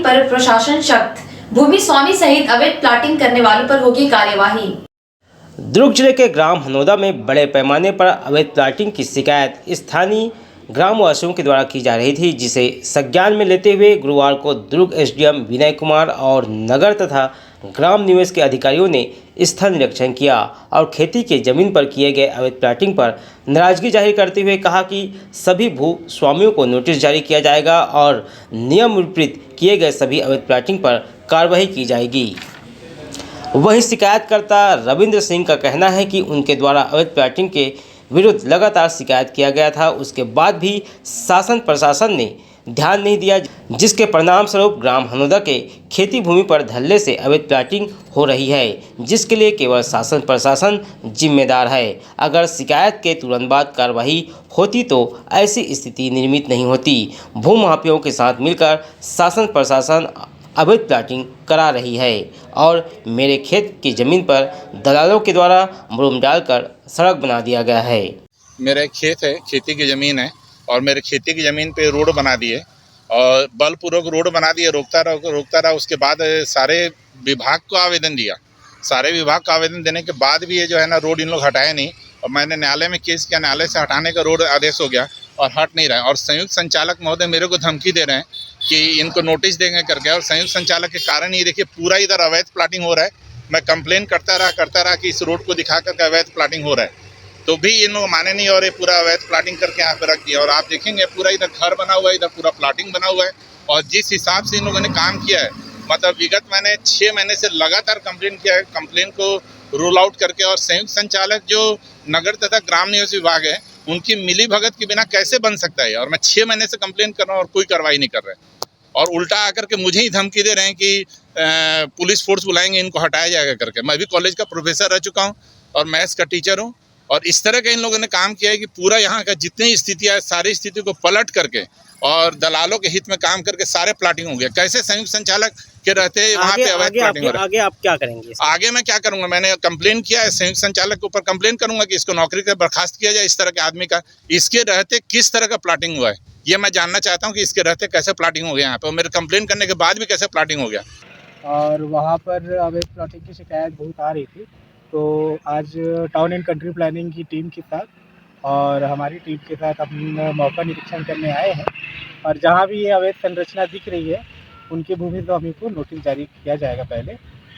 पर प्रशासन सख्त, भूमि स्वामी सहित अवैध प्लाटिंग करने वालों पर होगी कार्यवाही। दुर्ग जिले के ग्राम हनोदा में बड़े पैमाने पर अवैध प्लाटिंग की शिकायत स्थानीय ग्रामवासियों के द्वारा की जा रही थी, जिसे संज्ञान में लेते हुए गुरुवार को दुर्ग एसडीएम विनय कुमार और नगर तथा ग्राम निवेश के अधिकारियों ने स्थल निरीक्षण किया और खेती के जमीन पर किए गए अवैध प्लाटिंग पर नाराजगी जाहिर करते हुए कहा कि सभी भू स्वामियों को नोटिस जारी किया जाएगा और नियम विपरीत किए गए सभी अवैध प्लाटिंग पर कार्रवाई की जाएगी। वहीं शिकायतकर्ता रविंद्र सिंह का कहना है कि उनके द्वारा अवैध प्लाटिंग के विरुद्ध लगातार शिकायत किया गया था, उसके बाद भी शासन प्रशासन ने ध्यान नहीं दिया, जिसके परिणाम स्वरूप ग्राम हनोदा के खेती भूमि पर धल्ले से अवैध प्लाटिंग हो रही है, जिसके लिए केवल शासन प्रशासन जिम्मेदार है। अगर शिकायत के तुरंत बाद कार्रवाई होती तो ऐसी स्थिति निर्मित नहीं होती। भूमाफियाओं के साथ मिलकर शासन प्रशासन अवैध प्लाटिंग करा रही है और मेरे खेत की ज़मीन पर दलालों के द्वारा मुरूम डालकर सड़क बना दिया गया है। मेरा खेत है, खेती की ज़मीन है और मेरे खेती की ज़मीन पे रोड बना दिए और बलपूर्वक रोड बना दिए। रोकता रहा। उसके बाद सारे विभाग को आवेदन दिया। सारे विभाग को आवेदन देने के बाद भी ये जो है ना रोड इन लोग हटाए नहीं और मैंने न्यायालय में केस किया। न्यायालय से हटाने का रोड आदेश हो गया और हट नहीं रहा है। और संयुक्त संचालक महोदय मेरे को धमकी दे रहे हैं कि इनको नोटिस देंगे करके। और संयुक्त संचालक के कारण ही देखिए पूरा इधर अवैध प्लाटिंग हो रहा है। मैं कंप्लेन करता रहा कि इस रोड को दिखा करके अवैध प्लाटिंग हो रहा है, तो भी इन लोग माने नहीं और ये पूरा अवैध प्लाटिंग करके यहाँ पे रख दिया। और आप देखेंगे पूरा इधर घर बना हुआ है, इधर पूरा प्लाटिंग बना हुआ है। और जिस हिसाब से इन लोगों ने काम किया है, मतलब विगत मैंने 6 महीने से लगातार कंप्लेन किया है। कंप्लेन को रोल आउट करके और संयुक्त संचालक जो नगर तथा ग्राम निवेश विभाग है, उनकी मिली भगत के बिना कैसे बन सकता है। और मैं 6 महीने से कंप्लेन कर रहा हूँ और कोई कार्रवाई नहीं कर रहे हैं। और उल्टा आकर के मुझे ही धमकी दे रहे हैं कि पुलिस फोर्स बुलाएंगे, इनको हटाया जाएगा करके। मैं भी कॉलेज का प्रोफेसर रह चुका हूँ और मैथ्स का टीचर हूँ। और इस तरह का इन लोगों ने काम किया है कि पूरा यहाँ का जितनी स्थितियाँ है सारी स्थिति को पलट करके और दलालों के हित में काम करके सारे प्लाटिंग हो गया। कैसे संयुक्त संचालक के रहते वहाँ पे अवैध प्लाटिंग हो रहा है। आगे आप क्या करेंगे? आगे मैं क्या करूंगा, मैंने कंप्लेन किया है। संयुक्त संचालक के ऊपर कंप्लेन करूंगा कि इसको नौकरी से बर्खास्त किया जाए। इस तरह के आदमी का इसके रहते किस तरह का प्लाटिंग हुआ है, ये मैं जानना चाहता हूँ कि इसके रहते कैसे प्लाटिंग हो गया यहाँ पे और मेरे कंप्लेन करने के बाद भी कैसे प्लाटिंग हो गया। और वहाँ पर अवैध प्लाटिंग की शिकायत बहुत आ रही थी, तो आज टाउन एंड कंट्री प्लानिंग की टीम के साथ और हमारी टीम के साथ हम मौका निरीक्षण करने आए हैं। और जहाँ भी ये अवैध संरचना दिख रही है उनकी भूमि स्वामी को नोटिस जारी किया जाएगा पहले,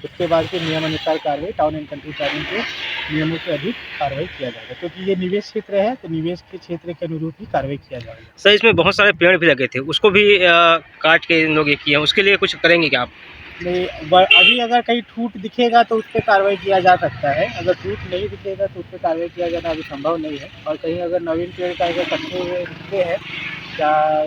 उसके बाद फिर नियमानुसार कार्रवाई टाउन एंड कंट्री प्लानिंग के नियमों से अधिक कार्रवाई किया जाएगा, क्योंकि ये निवेश क्षेत्र है तो निवेश के क्षेत्र के अनुरूप ही कार्रवाई किया जाएगा। सर, इसमें बहुत सारे पेड़ भी लगे थे, उसको भी काट के इन लोग ये किए हैं, उसके लिए कुछ करेंगे क्या आप? नहीं, अभी अगर कहीं टूट दिखेगा तो उस पर कार्रवाई किया जा सकता है। अगर टूट नहीं दिखेगा तो उस पर कार्रवाई किया जाना अभी संभव नहीं है। और कहीं अगर नवीन पेड़ का अगर कट्टे हुए दिखते हैं या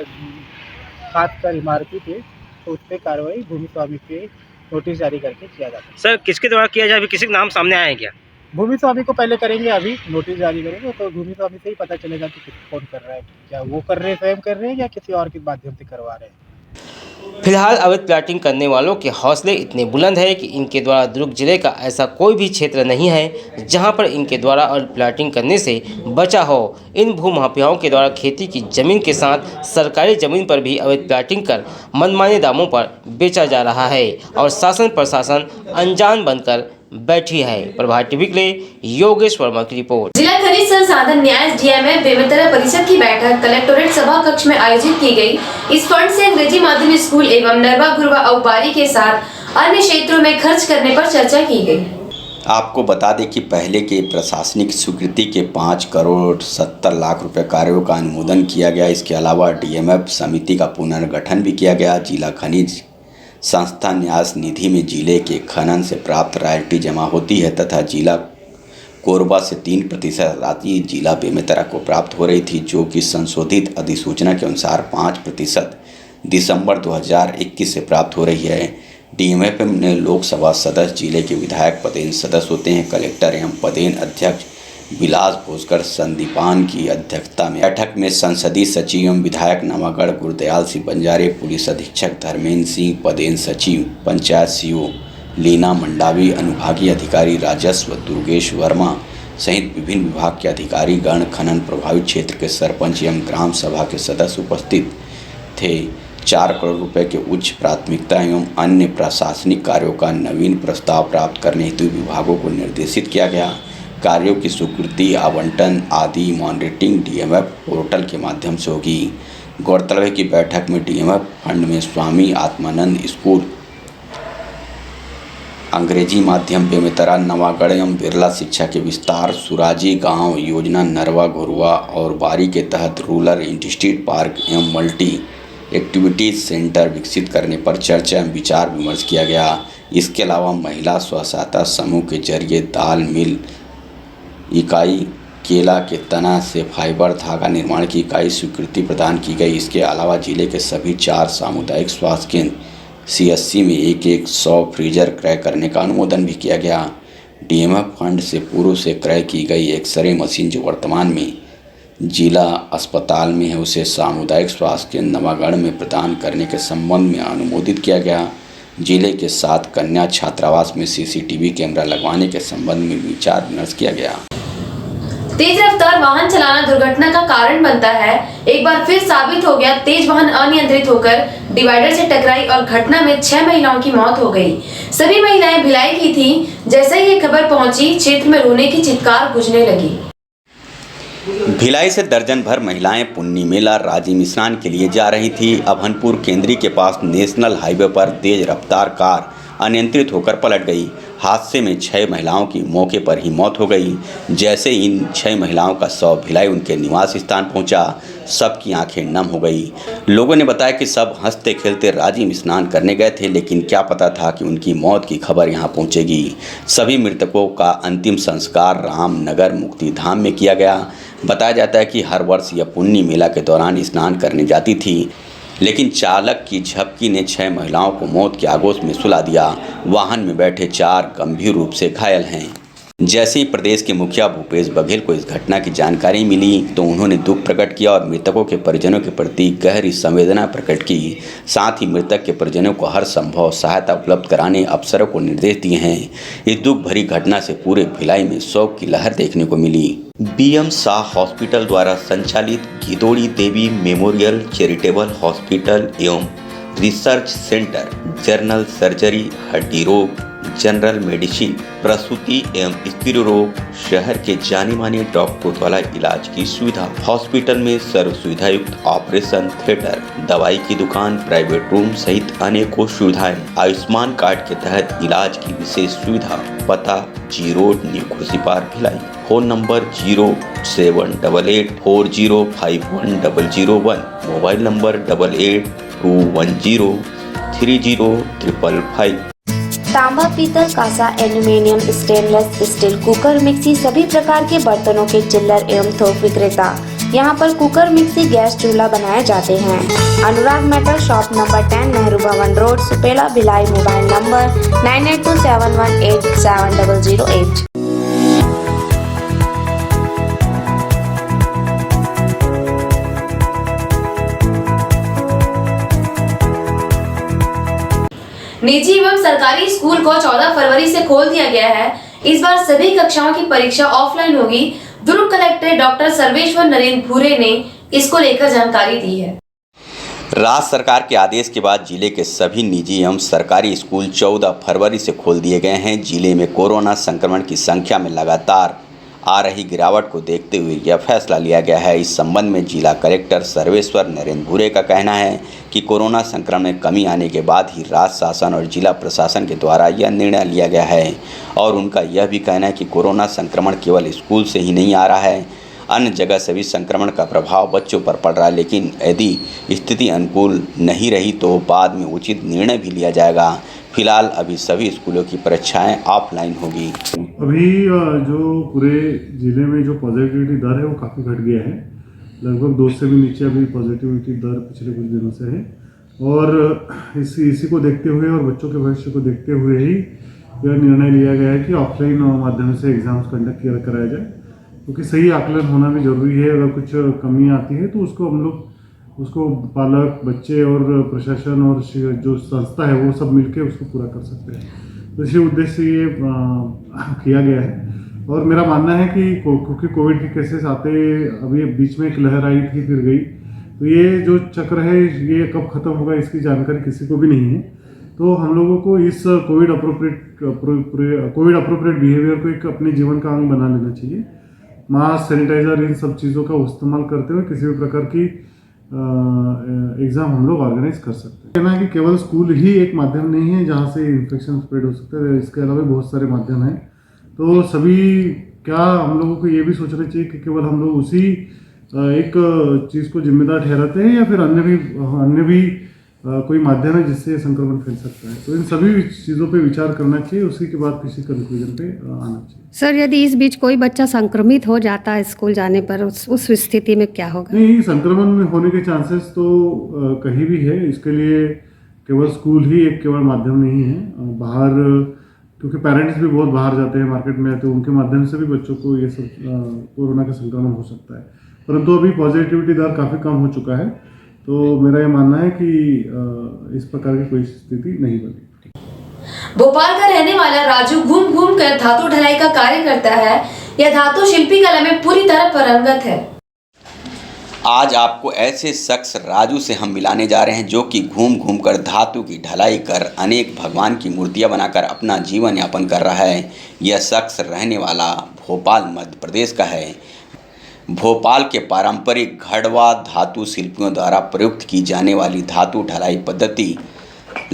खासकर इमारती पेड़, तो उस पर कार्रवाई भूमि स्वामी पे नोटिस जारी करके किया जाता है। सर, किसके द्वारा किया जाए, अभी किसी का नाम सामने आया है क्या? भूमि स्वामी को पहले करेंगे, अभी नोटिस जारी करेंगे तो भूमि स्वामी से ही पता चलेगा कि कौन कर रहा है, क्या वो कर रहे हैं, स्वयं कर रहे हैं या किसी और के माध्यम से करवा रहे हैं। फिलहाल अवैध प्लाटिंग करने वालों के हौसले इतने बुलंद है कि इनके द्वारा दुर्ग जिले का ऐसा कोई भी क्षेत्र नहीं है जहां पर इनके द्वारा अवैध प्लाटिंग करने से बचा हो। इन भूमाफियाओं के द्वारा खेती की जमीन के साथ सरकारी जमीन पर भी अवैध प्लाटिंग कर मनमाने दामों पर बेचा जा रहा है और शासन प्रशासन अनजान बनकर बैठी है। प्रभात टीवी के लिए योगेश वर्मा की रिपोर्ट। जिला खनिज संसाधन न्याय डीएमएफ बेमेतरा परिषद की बैठक कलेक्टोरेट सभा कक्ष में आयोजित की गई। इस फंड से अंग्रेजी माध्यम स्कूल एवं नरवा गुरवा औबारी के साथ अन्य क्षेत्रों में खर्च करने पर चर्चा की गई। आपको बता दें कि पहले के प्रशासनिक स्वीकृति के 5 करोड़ 70 लाख रुपए कार्यों का अनुमोदन किया गया। इसके अलावा डीएमएफ समिति का पुनर्गठन भी किया गया। जिला खनिज संस्था न्यास निधि में जिले के खनन से प्राप्त रॉयल्टी जमा होती है तथा जिला कोरबा से 3% राशि जिला बेमेतरा को प्राप्त हो रही थी, जो कि संशोधित अधिसूचना के अनुसार 5% दिसंबर 2021 से प्राप्त हो रही है। डीएमएफ में लोकसभा सदस्य, जिले के विधायक पदेन सदस्य होते हैं। कलेक्टर एवं पदेन अध्यक्ष विलास भोसकर संदीपान की अध्यक्षता में बैठक में संसदीय सचिव एवं विधायक नवागढ़ गुरदयाल सिंह बंजारे, पुलिस अधीक्षक धर्मेंद्र सिंह, पदेन सचिव, पंचायत सीओ लीना मंडावी, अनुभागीय अधिकारी राजस्व दुर्गेश वर्मा सहित विभिन्न विभाग के अधिकारी गण, खनन प्रभावित क्षेत्र के सरपंच एवं ग्राम सभा के सदस्य उपस्थित थे। 4 करोड़ रुपए के उच्च प्राथमिकता एवं अन्य प्रशासनिक कार्यों का नवीन प्रस्ताव प्राप्त करने हेतु विभागों को निर्देशित किया गया। कार्यों की स्वीकृति, आवंटन आदि मॉनिटरिंग डीएमएफ पोर्टल के माध्यम से होगी। गौरतलब है कि बैठक में डीएमएफ फंड में स्वामी आत्मानंद स्कूल, अंग्रेजी माध्यम बेमेतरा नवागढ़ एवं बिरला शिक्षा के विस्तार, सुराजी गांव योजना नरवा घुरवा और बारी के तहत रूरल इंडस्ट्री पार्क एवं मल्टी एक्टिविटीज सेंटर विकसित करने पर चर्चा एवं विचार विमर्श किया गया। इसके अलावा महिला स्व सहायता समूह के जरिए दाल मिल इकाई, केला के तना से फाइबर धागा निर्माण की इकाई स्वीकृति प्रदान की गई। इसके अलावा जिले के सभी 4 सामुदायिक स्वास्थ्य केंद्र CSC में एक 100 फ्रीजर क्रय करने का अनुमोदन भी किया गया। डीएमएफ फंड से पूर्व से क्रय की गई एक्सरे मशीन जो वर्तमान में जिला अस्पताल में है, उसे सामुदायिक स्वास्थ्य केंद्र नवागढ़ में प्रदान करने के संबंध में अनुमोदित किया गया। जिले के 7 कन्या छात्रावास में CCTV कैमरा लगवाने के संबंध में विचार विमर्श किया गया। तेज रफ्तार वाहन चलाना दुर्घटना का कारण बनता है। एक बार फिर साबित हो गया, तेज वाहन अनियंत्रित होकर डिवाइडर से टकराई और घटना में 6 महिलाओं की मौत हो गई। सभी महिलाएं भिलाई की थीं। जैसे ही ये खबर पहुंची, क्षेत्र में रोने की चित्कार गूंजने लगी। भिलाई से दर्जन भर महिलाएं पुन्नी मेला राजिम स्नान के लिए जा रही थी। अभनपुर केंद्री के पास नेशनल हाईवे पर तेज रफ्तार कार अनियंत्रित होकर पलट गई। हादसे में 6 महिलाओं की मौके पर ही मौत हो गई। जैसे इन 6 महिलाओं का शव भिलाई उनके निवास स्थान पहुंचा, सबकी आंखें नम हो गई। लोगों ने बताया कि सब हंसते खेलते राजिम स्नान करने गए थे, लेकिन क्या पता था कि उनकी मौत की खबर यहां पहुंचेगी। सभी मृतकों का अंतिम संस्कार रामनगर मुक्तिधाम में किया गया। बताया जाता है कि हर वर्ष यह पुन्नी मेला के दौरान स्नान करने जाती थी, लेकिन चालक की झपकी ने 6 महिलाओं को मौत के आगोश में सुला दिया। वाहन में बैठे 4 गंभीर रूप से घायल हैं। जैसे ही प्रदेश के मुखिया भूपेश बघेल को इस घटना की जानकारी मिली तो उन्होंने दुख प्रकट किया और मृतकों के परिजनों के प्रति गहरी संवेदना प्रकट की। साथ ही मृतक के परिजनों को हर संभव सहायता उपलब्ध कराने अफसरों को निर्देश दिए हैं। इस दुख भरी घटना से पूरे भिलाई में शोक की लहर देखने को मिली। BM शाह हॉस्पिटल द्वारा संचालित गिदोड़ी देवी मेमोरियल चैरिटेबल हॉस्पिटल एवं रिसर्च सेंटर जनरल सर्जरी, हड्डी रोग, जनरल मेडिसिन, प्रसूति एवं स्त्री रोग, शहर के जाने माने डॉक्टरों द्वारा इलाज की सुविधा। हॉस्पिटल में सर्व सुविधा युक्त ऑपरेशन थिएटर, दवाई की दुकान, प्राइवेट रूम सहित अनेकों सुविधाएं। आयुष्मान कार्ड के तहत इलाज की विशेष सुविधा। पता G road new Khursi park Bhilai. Phone number 0788 4051 mobile number 8821030555। तांबा, पीतल, कांसा, aluminium, stainless steel, cooker, mixie सभी प्रकार के बर्तनों के चिल्लर एवं थोक विक्रेता। यहाँ पर कुकर, मिक्सी, गैस चूल्हा बनाए जाते हैं। अनुराग मेटल शॉप नंबर 10 नेहरू भवन road, Supela, Bhilai. Mobile number 9827187008। निजी एवं सरकारी स्कूल को 14 फरवरी से खोल दिया गया है। इस बार सभी कक्षाओं की परीक्षा ऑफलाइन होगी। दुर्ग कलेक्टर डॉक्टर सर्वेश्वर नरेंद्र भूरे ने इसको लेकर जानकारी दी है। राज्य सरकार के आदेश के बाद जिले के सभी निजी एवं सरकारी स्कूल 14 फरवरी से खोल दिए गए हैं। जिले में कोरोना संक्रमण की संख्या में लगातार आ रही गिरावट को देखते हुए यह फैसला लिया गया है। इस संबंध में जिला कलेक्टर सर्वेश्वर नरेंद्र भूरे का कहना है कि कोरोना संक्रमण में कमी आने के बाद ही राज्य शासन और जिला प्रशासन के द्वारा यह निर्णय लिया गया है। और उनका यह भी कहना है कि कोरोना संक्रमण केवल स्कूल से ही नहीं आ रहा है, अन्य जगह से भी संक्रमण का प्रभाव बच्चों पर पड़ रहा है। लेकिन यदि स्थिति अनुकूल नहीं रही तो बाद में उचित निर्णय भी लिया जाएगा। फिलहाल अभी सभी स्कूलों की परीक्षाएं ऑफलाइन होगी। अभी जो पूरे ज़िले में जो पॉजिटिविटी दर है वो काफ़ी घट गया है। लगभग 2 से भी नीचे अभी पॉजिटिविटी दर पिछले कुछ दिनों से है। और इसी को देखते हुए और बच्चों के भविष्य को देखते हुए ही यह निर्णय लिया गया है कि ऑफलाइन माध्यम से एग्ज़ाम्स कंडक्ट कराया जाए, क्योंकि सही आकलन होना भी ज़रूरी है। अगर कुछ कमी आती है तो उसको हम लोग पालक, बच्चे और प्रशासन और जो संस्था है वो सब मिलके उसको पूरा कर सकते हैं। तो इसी उद्देश्य से ये किया गया है। और मेरा मानना है कि क्योंकि कोविड के केसेस आते, अभी बीच में एक लहर आई थी फिर गई, तो ये जो चक्र है ये कब ख़त्म होगा इसकी जानकारी किसी को भी नहीं है। तो हम लोगों को इस कोविड अप्रोप्रिएट बिहेवियर को एक अपने जीवन का अंग बना लेना चाहिए। मास्क, सैनिटाइजर, इन सब चीज़ों का इस्तेमाल करते हुए किसी भी प्रकार की एग्ज़ाम हम लोग ऑर्गेनाइज कर सकते हैं। कहना है कि केवल स्कूल ही एक माध्यम नहीं है जहाँ से इन्फेक्शन स्प्रेड हो सकता है, इसके अलावा बहुत सारे माध्यम हैं। तो सभी क्या हम लोगों को ये भी सोचना चाहिए कि केवल हम लोग उसी एक चीज़ को जिम्मेदार ठहराते हैं या फिर अन्य भी कोई माध्यम है जिससे संक्रमण फैल सकता है। तो इन सभी चीज़ों पे विचार करना चाहिए, उसी के बाद किसी कंक्लूजन पे आना चाहिए। सर, यदि इस बीच कोई बच्चा संक्रमित हो जाता है स्कूल जाने पर, उस स्थिति में क्या होगा? नहीं, संक्रमण होने के चांसेस तो कहीं भी है। इसके लिए केवल स्कूल ही एक केवल माध्यम नहीं है। बाहर, क्योंकि पेरेंट्स भी बहुत बाहर जाते हैं मार्केट में, तो उनके माध्यम से भी बच्चों को ये सब कोरोना का संक्रमण हो सकता है। परंतु अभी पॉजिटिविटी दर काफ़ी कम हो चुका है, तो मेरा ये मानना है कि इस प्रकार की कोई स्थिति नहीं बनी। भोपाल का रहने वाला राजू घूम घूम कर धातु ढलाई का कार्य करता है। यह धातु शिल्पी कला में पूरी तरह पारंगत है। आज आपको ऐसे शख्स राजू से हम मिलाने जा रहे हैं जो कि घूम घूम कर धातु की ढलाई कर अनेक भगवान की मूर्तियां बनाकर अपना जीवन यापन कर रहा है। यह शख्स रहने वाला भोपाल मध्य प्रदेश का है। भोपाल के पारंपरिक घड़वा धातु शिल्पियों द्वारा प्रयुक्त की जाने वाली धातु ढलाई पद्धति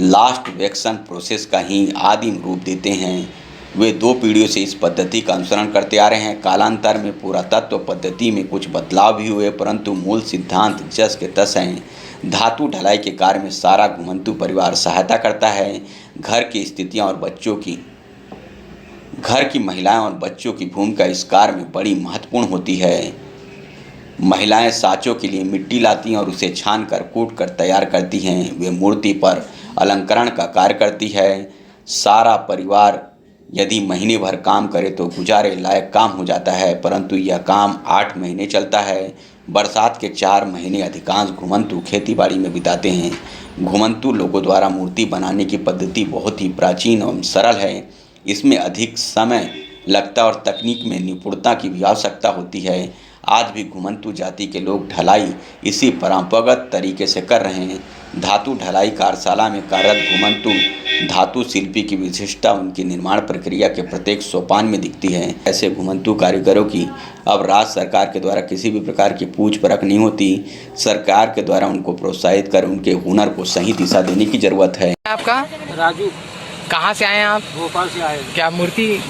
लास्ट वेक्शन प्रोसेस का ही आदिम रूप देते हैं। वे 2 पीढ़ियों से इस पद्धति का अनुसरण करते आ रहे हैं। कालांतर में पुरातत्व पद्धति में कुछ बदलाव भी हुए, परंतु मूल सिद्धांत जस के तस हैं। धातु ढलाई के कार्य में सारा घुमंतु परिवार सहायता करता है। घर की महिलाएं और बच्चों की भूमिका इस कार्य में बड़ी महत्वपूर्ण होती है। महिलाएं साँचों के लिए मिट्टी लाती हैं और उसे छान कर कूट कर तैयार करती हैं। वे मूर्ति पर अलंकरण का कार्य करती है। सारा परिवार यदि महीने भर काम करे तो गुजारे लायक काम हो जाता है, परंतु यह काम 8 महीने चलता है। बरसात के 4 महीने अधिकांश घुमंतु खेतीबाड़ी में बिताते हैं। घुमंतु लोगों द्वारा मूर्ति बनाने की पद्धति बहुत ही प्राचीन एवं सरल है। इसमें अधिक समय लगता और तकनीक में निपुणता की भी आवश्यकता होती है। आज भी घुमंतु जाति के लोग ढलाई इसी परंपरागत तरीके से कर रहे हैं। धातु ढलाई कार्यशाला में कार्यरत घुमंतु धातु शिल्पी की विशिष्टता उनकी निर्माण प्रक्रिया के प्रत्येक सोपान में दिखती है। ऐसे घुमंतु कारीगरों की अब राज्य सरकार के द्वारा किसी भी प्रकार की पूछ परख नहीं होती। सरकार के द्वारा उनको प्रोत्साहित कर उनके हुनर को सही दिशा देने की जरूरत है। आपका राजू। कहाँ से आए हैं आप? भोपाल से आए। क्या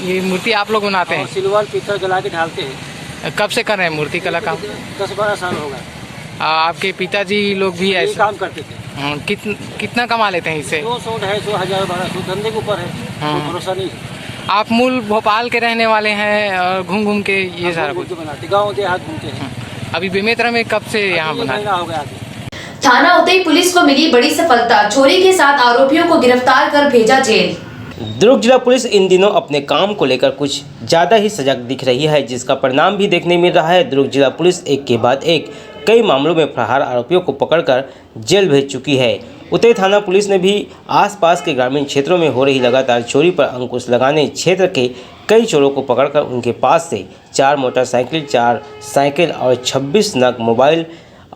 ये मूर्ति आप लोग बनाते हैं? सिल्वर पीतल जला के ढालते हैं। कब से कर रहे हैं मूर्ति कला काम? 10-12 साल हो गए। आपके पिताजी लोग भी ऐसे काम करते थे। कितना कमा लेते हैं इससे? 200, 250, 1000-1200, धंधे के ऊपर है, कोई भरोसा नहीं है। आप मूल भोपाल के रहने वाले हैं और घूम घूम के ये सारा कुछ बनाते, गाँव देहात घूमते हैं। अभी बेमेतरा में कब से यहाँ बना? हो गया। थाना उतई पुलिस को मिली बड़ी सफलता। चोरी के 7 आरोपियों को गिरफ्तार कर भेजा जेल। दुर्ग जिला पुलिस इन दिनों अपने काम को लेकर कुछ ज़्यादा ही सजग दिख रही है, जिसका परिणाम भी देखने मिल रहा है। दुर्ग जिला पुलिस एक के बाद एक कई मामलों में फरार आरोपियों को पकड़कर जेल भेज चुकी है। उतई थाना पुलिस ने भी आसपास के ग्रामीण क्षेत्रों में हो रही लगातार चोरी पर अंकुश लगाने क्षेत्र के कई चोरों को पकड़कर उनके पास से 4 मोटरसाइकिल, 4 साइकिल और 26 नग मोबाइल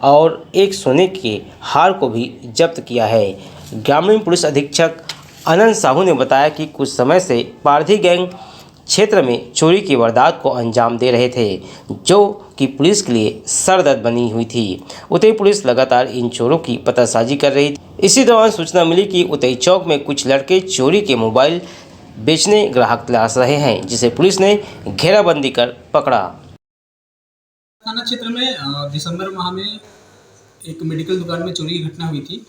और 1 सोने के हार को भी जब्त किया है। ग्रामीण पुलिस अधीक्षक अनंत साहू ने बताया कि कुछ समय से पारधी गैंग क्षेत्र में चोरी की वारदात को अंजाम दे रहे थे, जो कि पुलिस के लिए सरदर्द बनी हुई थी। उतई पुलिस लगातार इन चोरों की पतासाजी कर रही थी। इसी दौरान सूचना मिली कि उतई चौक में कुछ लड़के चोरी के मोबाइल बेचने ग्राहक तलाश रहे हैं, जिसे पुलिस ने घेराबंदी कर पकड़ा। थाना क्षेत्र में दिसंबर माह में एक मेडिकल दुकान में चोरी की घटना हुई थी।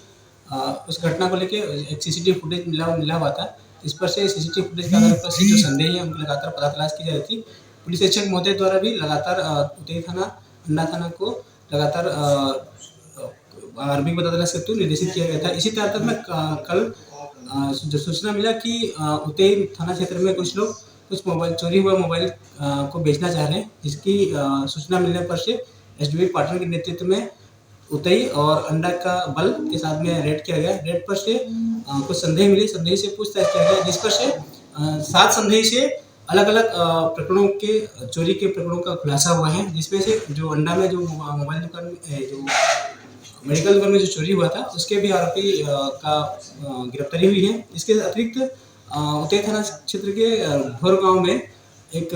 उस घटना को लेके एक सीसीटीवी फुटेज मिला हुआ था। इस पर से सीसीटीवी फुटेज के आधार पर से जो संदेही है उनकी लगातार पता तलाश की जा रही थी। पुलिस अधीक्षक महोदय द्वारा भी लगातार उतई थाना, अंडा थाना को लगातार आरबी पता तलाश करते हुए निर्देशित किया गया था। इसी तरह में कल जो सूचना मिला कि उतई थाना क्षेत्र में कुछ लोग कुछ मोबाइल चोरी हुआ मोबाइल को बेचना चाह रहे हैं, जिसकी सूचना मिलने पर से एसडीपी पार्टनर के नेतृत्व में उतई और अंडा का बल के साथ में रेड किया गया। रेड पर से कुछ संदेह से पूछताछ किया गया, जिस पर से 7 संदेही से अलग अलग प्रकरणों के चोरी के प्रकरणों का खुलासा हुआ है, जिसमें से जो अंडा में जो मोबाइल दुकान जो मेडिकल दुकान में जो चोरी हुआ था उसके भी आरोपी का गिरफ्तारी हुई है। इसके अतिरिक्त उतई थाना क्षेत्र के भोर गांव में एक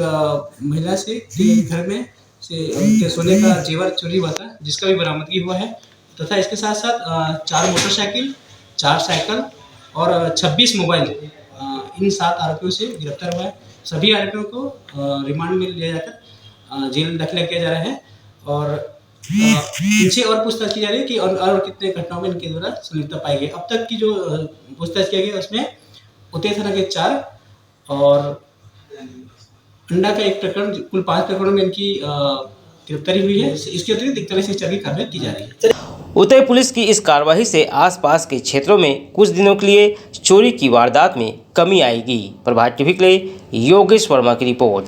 महिला से के घर में से उनके सोने का जेवर चोरी हुआ था, जिसका भी बरामदगी हुआ है तथा इसके साथ साथ 4 मोटरसाइकिल, 4 साइकिल और 26 मोबाइल इन 7 आरोपियों से गिरफ्तार हुआ है। सभी आरोपियों को रिमांड में लिया जाकर जेल दाखिला किया जा रहा है और इनसे और पूछताछ की जा रही है कि और कितने घटनाओं में इनके द्वारा संलिप्तता पाई गई। अब तक की जो पूछताछ किया गया उसमें उतई थाना के 4 और अंडा का 1 प्रकरण, कुल 5 प्रकरणों में इनकी गिरफ्तारी हुई है। इसके अतिरिक्त 41 से की कार्रवाई की जा रही है। उतई पुलिस की इस कार्रवाई से आसपास के क्षेत्रों में कुछ दिनों के लिए चोरी की वारदात में कमी आएगी। प्रभात टीवी के लिए योगेश वर्मा की रिपोर्ट।